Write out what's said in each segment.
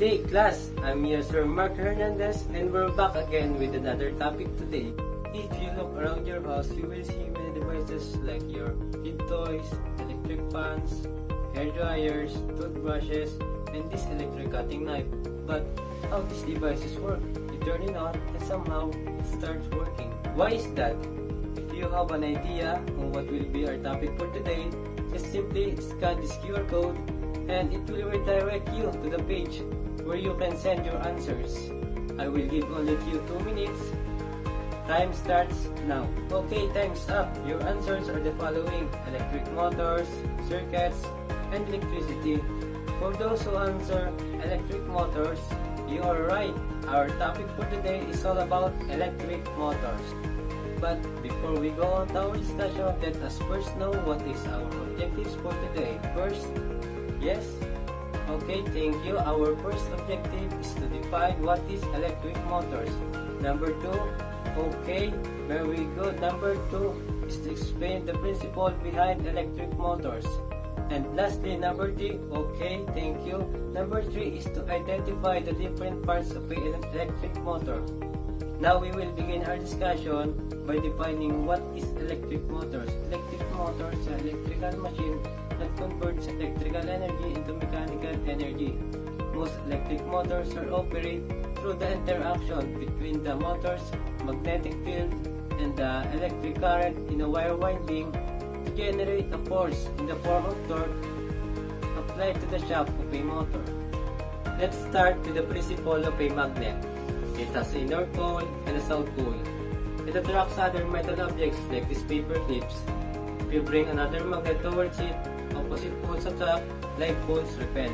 Good day, class. I'm your Sir Mark Hernandez, and we're back again with another topic today. If you look around your house, you will see many devices like your kid toys, electric fans, hair dryers, toothbrushes, and this electric cutting knife. But how these devices work? You turn it on and somehow it starts working. Why is that? If you have an idea on what will be our topic for today, just simply scan this QR code and it will redirect you to the page where you can send your answers. I will give only you 2 minutes. Time starts now. Okay, time's up. Your answers are the following: electric motors, circuits, and electricity. For those who answer electric motors, you are right. Our topic for today is all about electric motors. But before we go on to our discussion, let us first know what is our objectives for today. First, yes? Okay, thank you. Our first objective is to define what is electric motors. Number 2, okay, very good. Number 2 is to explain the principle behind electric motors. And lastly, number 3, okay, thank you. Number 3 is to identify the different parts of an electric motor. Now we will begin our discussion by defining what is electric motors. Electric motors are electrical machine that converts electrical energy into mechanical energy. Most electric motors are operated through the interaction between the motor's magnetic field and the electric current in a wire winding to generate a force in the form of torque applied to the shaft of a motor. Let's start with the principle of a magnet. It has a north pole and a south pole. It attracts other metal objects like these paper clips. If you bring another magnet towards it, opposite poles attract, like poles repel.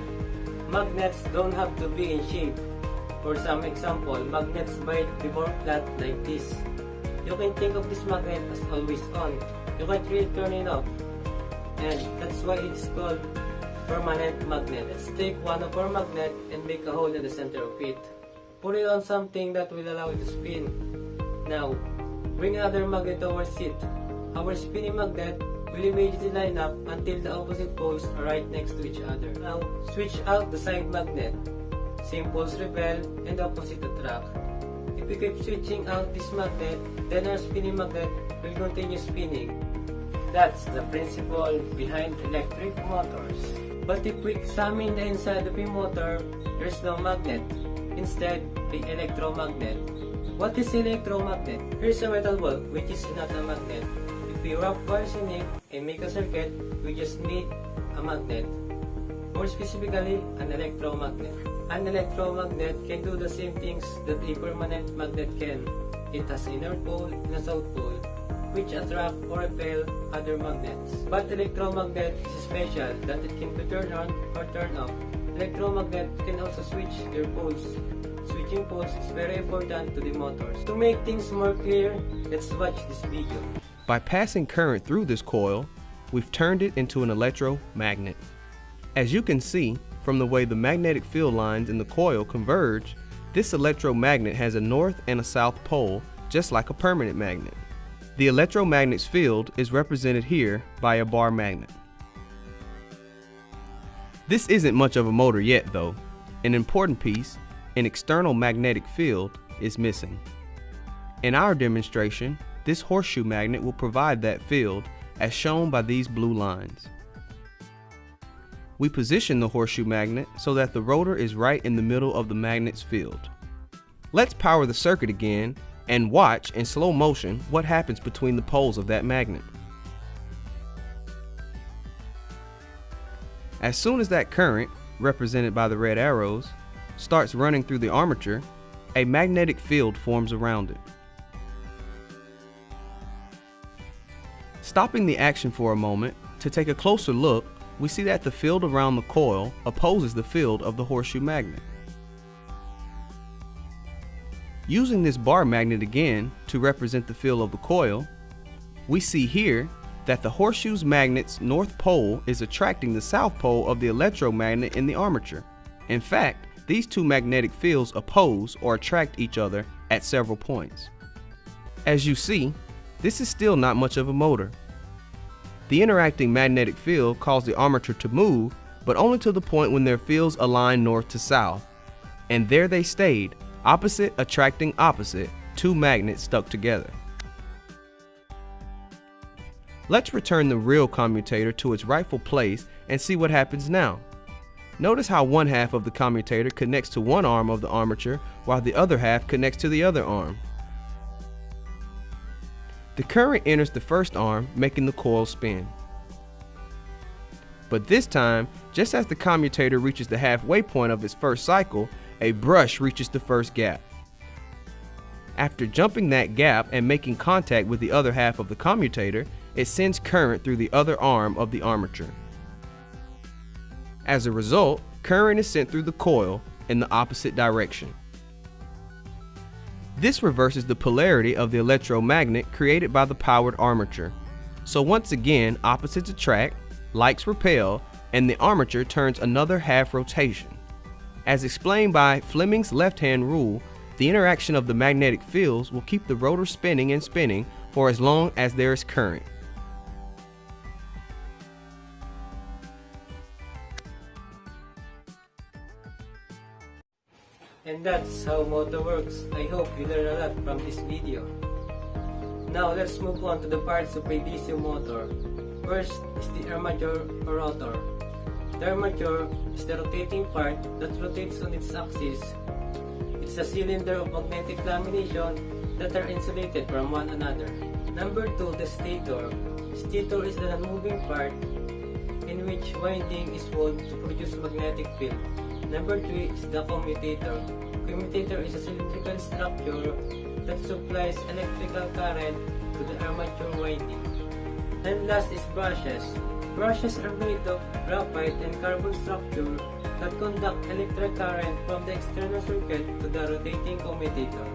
Magnets don't have to be in shape. For some example, magnets might be more flat like this. You can think of this magnet as always on. You can't really turn it off. And that's why it's called permanent magnet. Let's take one of our magnet and make a hole in the center of it. Put it on something that will allow it to spin. Now, bring another magnet towards it. Our spinning magnet will immediately line up until the opposite poles are right next to each other. Now, switch out the side magnet. Same poles repel and opposite attract. If we keep switching out this magnet, then our spinning magnet will continue spinning. That's the principle behind electric motors. But if we examine the inside of a motor, there's no magnet. Instead, the electromagnet. What is electromagnet? Here's a metal ball which is not a magnet. If we wrap wires in it and make a circuit, we just need a magnet. More specifically, an electromagnet. An electromagnet can do the same things that a permanent magnet can. It has a north pole and a south pole, which attract or repel other magnets. But electromagnet is special that it can be turned on or turned off. Electromagnet can also switch their poles. Switching poles is very important to the motors. To make things more clear, let's watch this video. By passing current through this coil, we've turned it into an electromagnet. As you can see, from the way the magnetic field lines in the coil converge, this electromagnet has a north and a south pole, just like a permanent magnet. The electromagnet's field is represented here by a bar magnet. This isn't much of a motor yet though. An important piece, an external magnetic field, is missing. In our demonstration, this horseshoe magnet will provide that field as shown by these blue lines. We position the horseshoe magnet so that the rotor is right in the middle of the magnet's field. Let's power the circuit again and watch in slow motion what happens between the poles of that magnet. As soon as that current, represented by the red arrows, starts running through the armature, a magnetic field forms around it. Stopping the action for a moment to take a closer look, we see that the field around the coil opposes the field of the horseshoe magnet. Using this bar magnet again to represent the field of the coil, we see here that the horseshoe's magnet's north pole is attracting the south pole of the electromagnet in the armature. In fact, these two magnetic fields oppose or attract each other at several points. As you see, this is still not much of a motor. The interacting magnetic field caused the armature to move, but only to the point when their fields align north to south, and there they stayed, opposite attracting opposite, two magnets stuck together. Let's return the real commutator to its rightful place and see what happens now. Notice how one half of the commutator connects to one arm of the armature while the other half connects to the other arm. The current enters the first arm, making the coil spin. But this time, just as the commutator reaches the halfway point of its first cycle, a brush reaches the first gap. After jumping that gap and making contact with the other half of the commutator, it sends current through the other arm of the armature. As a result, current is sent through the coil in the opposite direction. This reverses the polarity of the electromagnet created by the powered armature. So once again, opposites attract, likes repel, and the armature turns another half rotation. As explained by Fleming's left-hand rule, the interaction of the magnetic fields will keep the rotor spinning and spinning for as long as there is current. And that's how motor works. I hope you learned a lot from this video. Now let's move on to the parts of a DC motor. First is the armature or rotor. The armature is the rotating part that rotates on its axis. It's a cylinder of magnetic lamination that are insulated from one another. Number 2, the stator. Stator is the non-moving part in which winding is wound to produce magnetic field. Number 3 is the commutator. Commutator is a cylindrical structure that supplies electrical current to the armature winding. And last is brushes. Brushes are made of graphite and carbon structure that conduct electric current from the external circuit to the rotating commutator.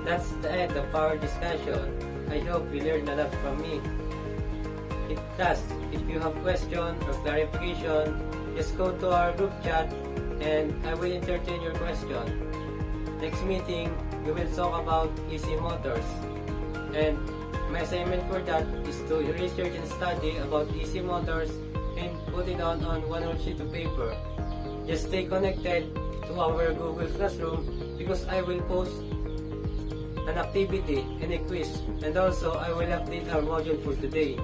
That's the end of our discussion. I hope you learned a lot from me. Thus, if you have questions or clarification, just go to our group chat and I will entertain your question. Next meeting, we will talk about AC motors. And my assignment for that is to research and study about AC motors and put it down on one whole sheet of paper. Just stay connected to our Google Classroom because I will post an activity and a quiz, and also I will update our module for today.